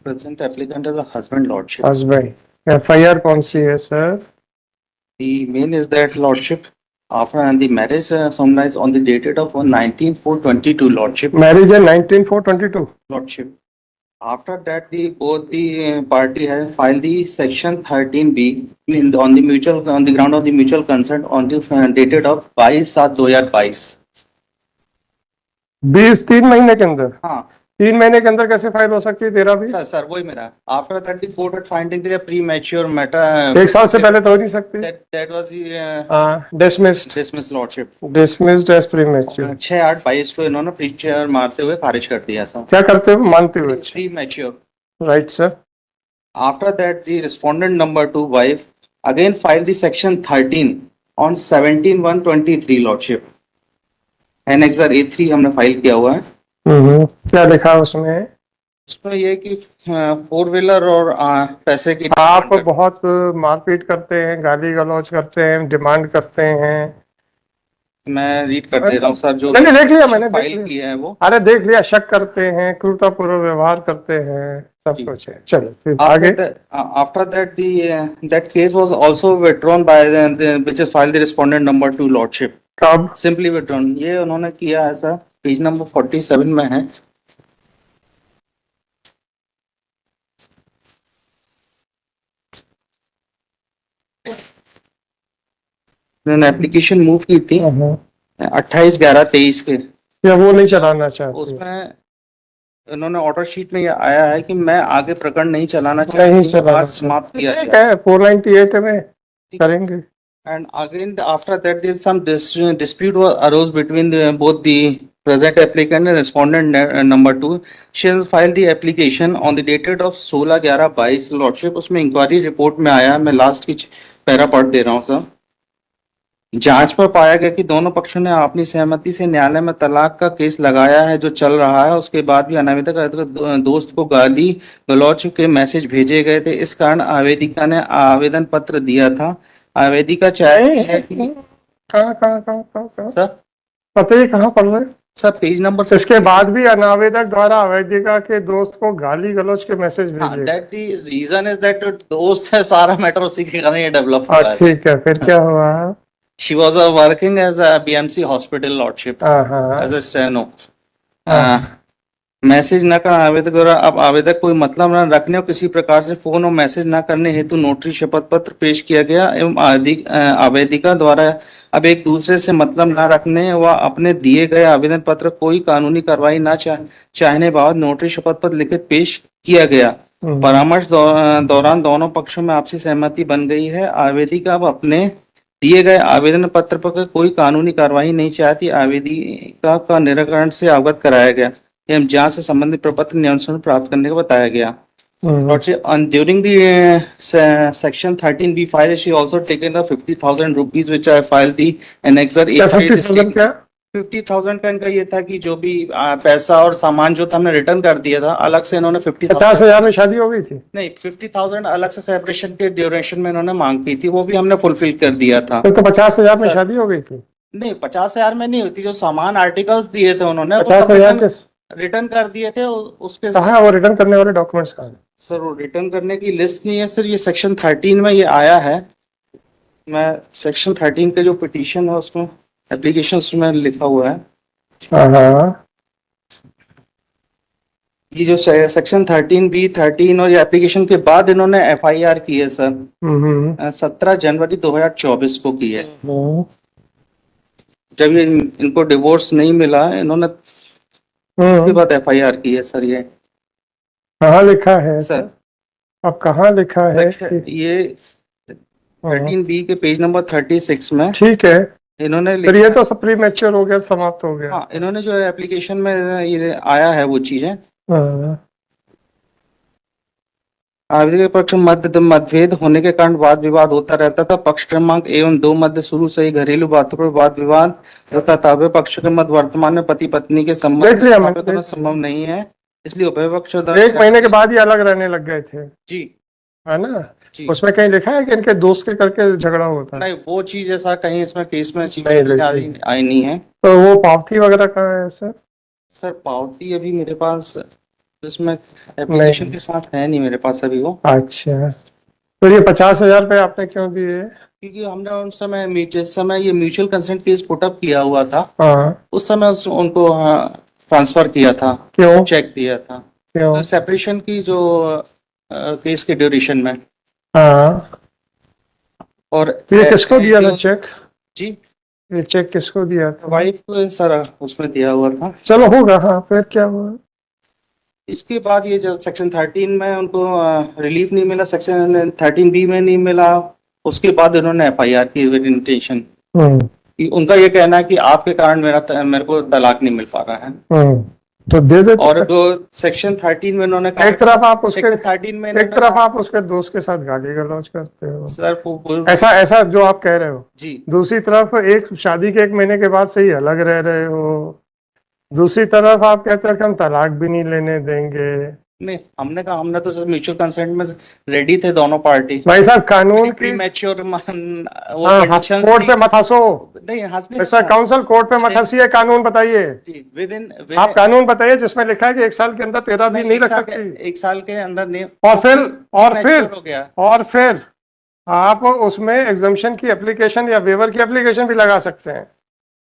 present applicant is a husband lordship. Husband. FIR कौन सी है sir? The main is that lordship after and the marriage solemnized on the dated of 19/4/22 lordship. Marriage है 19/4/22। Lordship. After that, both the party has filed the section 13B on the ground of the mutual consent on the dated of 22/7/2022. 3 महीने के अंदर? हाँ 3 महीने के अंदर कैसे file हो सकती है तेरा भी? सर वही मेरा। After that the court had finding the premature matter. 1 साल से पहले तो हो नहीं सकती। That was the dismissed lordship. Dismissed as premature. 6/8/22 को इन्होंने प्रीमैच्योर मारते हुए खारिज कर दिया सर। क्या करते हुए? मानते हुए। Premature, right sir. After that the respondent number 2 wife again file the section 13 on 17/1/23 lordship. Annexure A3 हमने फाइल किया हुआ है। क्या लिखा है उसमें? उसमें ये कि 4 व्हीलर और पैसे की आप बहुत मारपीट करते हैं, गाली गलौज करते हैं, डिमांड करते हैं। मैं रीड कर दे रहा हूँ सर जो नहीं देख लिया मैंने, फाइल किया है वो। अरे देख लिया। शक करते हैं, क्रूरतापूर्वक व्यवहार करते हैं, सब कुछ है। चलो फिर आगे। After that that case was also withdrawn by which is filed the respondent number 2 lordship. कब? सिंपली विथड्रॉन, ये उन्होंने किया है सर, पेज नंबर 47 में है। उन्होंने एप्लीकेशन मूव की थी 28/11/23 के। या वो नहीं चलाना चाहते? उसमें उन्होंने ऑर्डर शीट में ये आया है कि मैं आगे प्रकरण नहीं चलाना नहीं चलाना, समाप्त किया ठीक है। 498 में करेंगे। And again, after that, there is some dispute arose between both the present applicant and respondent number 2. She has filed the application on the dated of 16/11/22 lordship. उसमें इंक्वायरी रिपोर्ट में आया, मैं लास्ट की पैरा पढ़ दे रहा हूँ sir. जांच पर पाया गया कि दोनों पक्षों ने अपनी सहमति से न्यायालय में तलाक का केस लगाया है जो चल रहा है। उसके बाद भी अनामिका दोस्त को गाली गलौज के मैसेज भेजे गए थे। इस कारण आवेदिका ने आवेदन पत्र दिया था। आवेदिका चाहती है कि कहाँ सर पता ही कहाँ पढ़ रहे सर पेज नंबर। इसके बाद भी अनावेदक द्वारा आवेदिका के दोस्त को गाली गलौज के मैसेज भेजे। That the reason is that दोस्त है, सारा मैटर उसी के कारण ये डेवलप हुआ है। ठीक है, फिर क्या हुआ? She was working as a BMC hospital lordship as a steno. Message न कर आवेदक द्वारा अब आवेदक कोई मतलब न रखने और किसी प्रकार से फोन और मैसेज न करने हेतु नोटरी शपथ पत्र पेश किया गया एवं आवेदिका द्वारा अब एक दूसरे से मतलब न रखने व अपने दिए गए आवेदन पत्र कोई कानूनी कार्रवाई न चाहने बाद नोटरी शपथ पत्र लिखित पेश किया गया। परामर्श दौरान दोनों पक्षों में आपसी सहमति बन गई है। आवेदिका अब अपने दिए गए आवेदन पत्र पर कोई कानूनी कार्रवाई नहीं चाहती। आवेदिका का निराकरण से अवगत कराया गया एवं जांच से संबंधित प्रपत्र नियंत्रण प्राप्त करने को बताया गया। During the section 13B file, she also taken the 50,000 rupees which I filed the annexer 8. 50,000 का इनका ये था कि जो भी पैसा और सामान जो था हमने रिटर्न कर दिया था, अलग से इन्होंने 50,000 में शादी हो गई थी? नहीं, 50,000 अलग से सेपरेशन के ड्यूरेशन में इन्होंने मांग की थी, वो भी हमने फुलफिल कर दिया था। तो 50,000 में शादी हो गई थी? नहीं, 50,000 में नहीं हुई थी। जो सामान आर्टिकल्स दिए थे उन्होंने 50,000 रिटर्न कर दिए थे। उसके कहाँ वो रिटर्न करने वाले डॉक्यूमेंट्स कहाँ हैं? सर वो रिटर्न करने की लिस्ट नहीं है सर, ये सेक्शन 13 में ये आया है। मैं सेक्शन 13 के जो पिटीशन है उसमें एप्लीकेशन में लिखा हुआ है। ये जो सेक्शन 13B 13 और ये एप्लीकेशन के बाद इन्होंने FIR की है सर, 17 जनवरी 2024 को की है। जब ये इनको डिवोर्स नहीं मिला इन्होंने उसके बाद FIR की है सर। ये कहाँ लिखा है सर? अब कहाँ लिखा है? ये 13B के पेज नंबर 36 में। ठीक है, इन्होंने फिर ये तो सब प्रीमैच्योर हो गया, समाप्त हो गया। हाँ, इन्होंने जो एप्लीकेशन में ये आया है वो चीज है। आवेदक के पक्ष मतभेद होने के कारण वाद विवाद होता रहता था। पक्ष क्रमांक 1 एवं 2 मध्य शुरू से ही घरेलू बातों पर वाद विवाद होता था। उभय पक्ष के मध्य वर्तमान में पति पत्नी के संबंध संभव नहीं है, इसलिए उभय पक्ष 1 महीने के बाद ही अलग रहने लग गए थे जी, है ना? उसमें कहीं लिखा है कि इनके दोस्त के करके झगड़ा होता है? नहीं, वो चीज ऐसा कहीं इसमें केस में आई नहीं है। तो वो पावती वगैरह कहाँ है सर? सर पावती अभी मेरे पास तो इसमें एप्लीकेशन के साथ है नहीं मेरे पास अभी वो, अच्छा, तो ये 50,000 रुपये आपने क्यों दिए? क्योंकि हमने उस समय जिस समय ये म्यूचुअल कंसेंट केस पुटअप किया हुआ था हाँ, उस समय उनको ट्रांसफर किया था, क्यों? चेक दिया था क्यों? तो सेपरेशन की जो केस के ड्यूरेशन में। हाँ, और तो ये किसको दिया था चेक? जी, ये चेक किसको दिया था? वाइफ को सर उसमें दिया हुआ था। चलो होगा, हाँ, फिर क्या हुआ? इसके बाद ये जो सेक्शन 13 में उनको रिलीफ नहीं मिला, सेक्शन 13B में नहीं मिला, उसके बाद उन्होंने FIR की विद इंटेंशन। उनका ये कहना है कि आपके कारण मेरे को तलाक नहीं मिल पा रहा है। तो दे देते। और जो सेक्शन 13 में उन्होंने कहा, एक तरफ आप उसके सेक्शन 13 में एक तरफ आप उसके दोस्त के साथ गाली गलौज करते हो सर ऐसा ऐसा जो आप कह रहे हो जी, दूसरी तरफ एक शादी के 1 महीने के बाद से ही अलग रह रहे हो, दूसरी तरफ आप कहते हो कि हम तलाक भी नहीं लेने देंगे। नहीं हमने कहा, हमने तो सर म्यूचुअल कंसेंट में रेडी थे दोनों पार्टी। भाई साहब, कानून की मैच्योर वो conditions कोर्ट थी। पे मत हंसो। नहीं हंसने मिस्टर काउंसिल, कोर्ट पे मत हंसिए, कानून बताइए। विद इन आप कानून बताइए जिसमें लिखा है कि 1 साल के अंदर 13 भी नहीं रख सकती। 1 साल के अंदर नहीं, और हो गया। फिर आप उसमें एग्जम्पशन की एप्लीकेशन या वेवर की एप्लीकेशन भी लगा सकते हैं।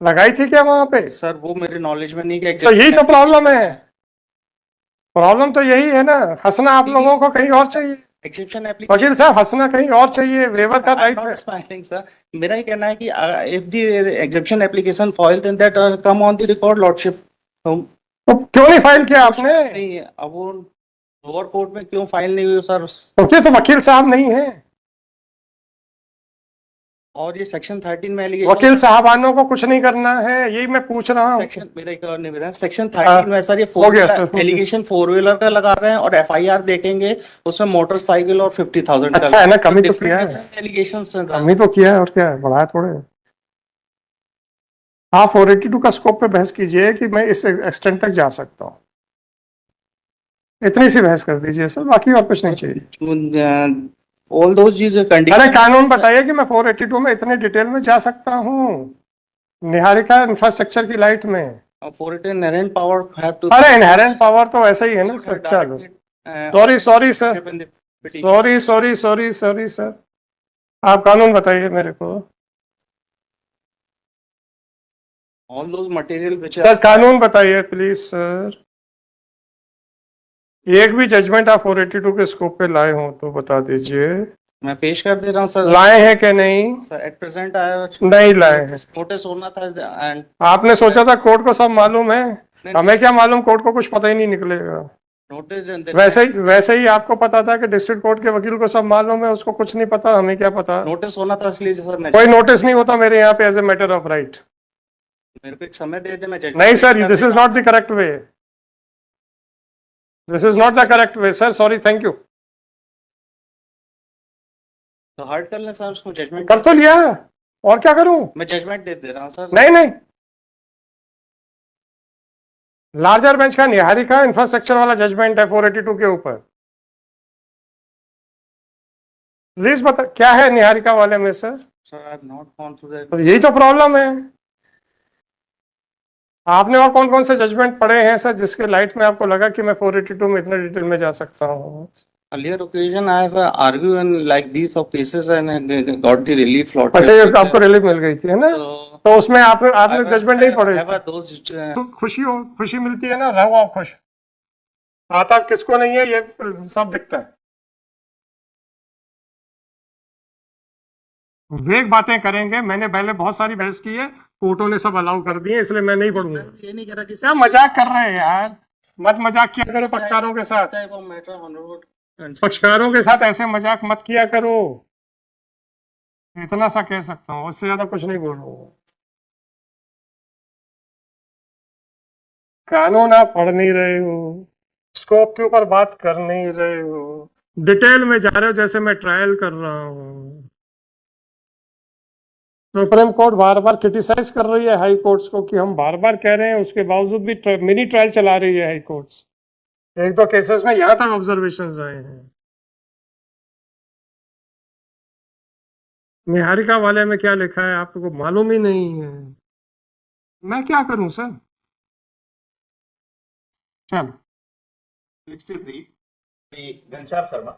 लगाई थी क्या वहां पे? सर वो मेरे नॉलेज में नहीं कि तो यही तो प्रॉब्लम है। प्रॉब्लम तो यही है ना, हंसना आप लोगों को कहीं और चाहिए। एक्सेप्शन वकील साहब, हंसना कहीं और चाहिए, वेवर का राइट है। स्माइलिंग सर, मेरा ही कहना है कि if the exception application file then that come on the record lordship. तो क्यों नहीं फाइल किया आपने? नहीं, अब वो लोअर कोर्ट में क्यों फाइल नहीं हुई सर? तो वकील साहब नहीं है, और ये सेक्शन 13 में वकील साहबानों को कुछ नहीं करना है, यही मैं पूछ रहा हूँ। सेक्शन मेरा एक और निवेदन, सेक्शन 13 में सर ये हो गया सर, एलिगेशन 4 व्हीलर का लगा रहे हैं और FIR देखेंगे उसमें मोटरसाइकिल और 50,000 अच्छा है ना, कमी तो किया है, एलिगेशन कमी तो किया है, और क्या है, बढ़ाया थोड़े। आप 482 का स्कोप पे बहस कीजिए कि मैं इस एक्सटेंट तक जा सकता हूँ, इतनी सी बहस कर दीजिए सर, बाकी और कुछ नहीं चाहिए। ऑल दोस चीज अरे कानून बताइए कि मैं 482 में इतने डिटेल में जा सकता हूँ, निहारिका इंफ्रास्ट्रक्चर की लाइट में। For it inherent power have to अरे इनहेरेंट पावर तो ऐसा ही है ना सर। चलो, सॉरी सर, सॉरी सर, आप कानून बताइए मेरे को। all those material which sir कानून बताइए प्लीज सर। एक भी जजमेंट आप 482 के स्कोप पे लाए हो तो बता दीजिए। मैं पेश कर दे रहा हूँ सर। लाए हैं कि नहीं? सर एट प्रेजेंट आया नहीं लाए हैं। नोटिस होना था एंड आपने सोचा था कोर्ट को सब मालूम है, हमें क्या मालूम, कोर्ट को कुछ पता ही नहीं निकलेगा। नोटिस वैसे ही आपको पता था कि डिस्ट्रिक्ट कोर्ट के वकील को सब मालूम है, उसको कुछ नहीं पता, हमें क्या पता। नोटिस होना था इसलिए सर। कोई नोटिस नहीं होता मेरे यहाँ पे as a matter of right. मेरे को एक समय दे दे, मैं नहीं sir, this is not the correct way, this is not the correct way sir, sorry, thank you. तो हार्ड कर ले सर, उसको जजमेंट कर तो लिया, और क्या करूं? मैं जजमेंट दे रहा हूँ सर। नहीं, लार्जर बेंच का निहारिका इंफ्रास्ट्रक्चर वाला जजमेंट है 482 के ऊपर। प्लीज बता क्या है निहारिका वाले में sir? Sir I have not gone through that. तो यही तो प्रॉब्लम है। आपने और कौन कौन से जजमेंट पढ़े हैं सर जिसके लाइट में आपको लगा कि मैं 482 में इतने डिटेल में जा सकता हूँ? Earlier occasion I have argued in like these of cases and got the relief lot। अच्छा, ये आपको रिलीफ मिल गई थी है ना? तो उसमें आपने जजमेंट नहीं पढ़े? तो खुशी मिलती है ना, रहो आप खुश। आता किसको नहीं है ये सब दिखता है। वेग बातें करेंगे, मैंने पहले बहुत सारी बहस की है, कोर्टों ने सब अलाउ कर दिए, इसलिए मैं नहीं पढ़ूंगा। ये नहीं कह रहा कि क्या मजाक कर रहे हैं यार, मत मजाक किया करो पक्षकारों के साथ, पक्षकारों के साथ ऐसे मजाक मत किया करो। इतना सा कह सकता हूँ, उससे ज्यादा कुछ नहीं बोलूंगा। कानून आप पढ़ नहीं रहे हो, स्कोप के ऊपर बात कर नहीं रहे हो, डिटेल में जा रहे हो जैसे मैं ट्रायल कर रहा हूँ। सुप्रीम कोर्ट बार बार क्रिटिसाइज कर रही है हाई कोर्ट्स को कि हम बार बार कह रहे हैं, उसके बावजूद भी मिनी ट्रायल चला रही है हाई कोर्ट्स। एक दो केसेस में यहां तक ऑब्जर्वेशंस आए हैं। निहारिका वाले में क्या लिखा है आपको मालूम ही नहीं है, मैं क्या करूं सर? चलो। 63 श्री घनश्याम शर्मा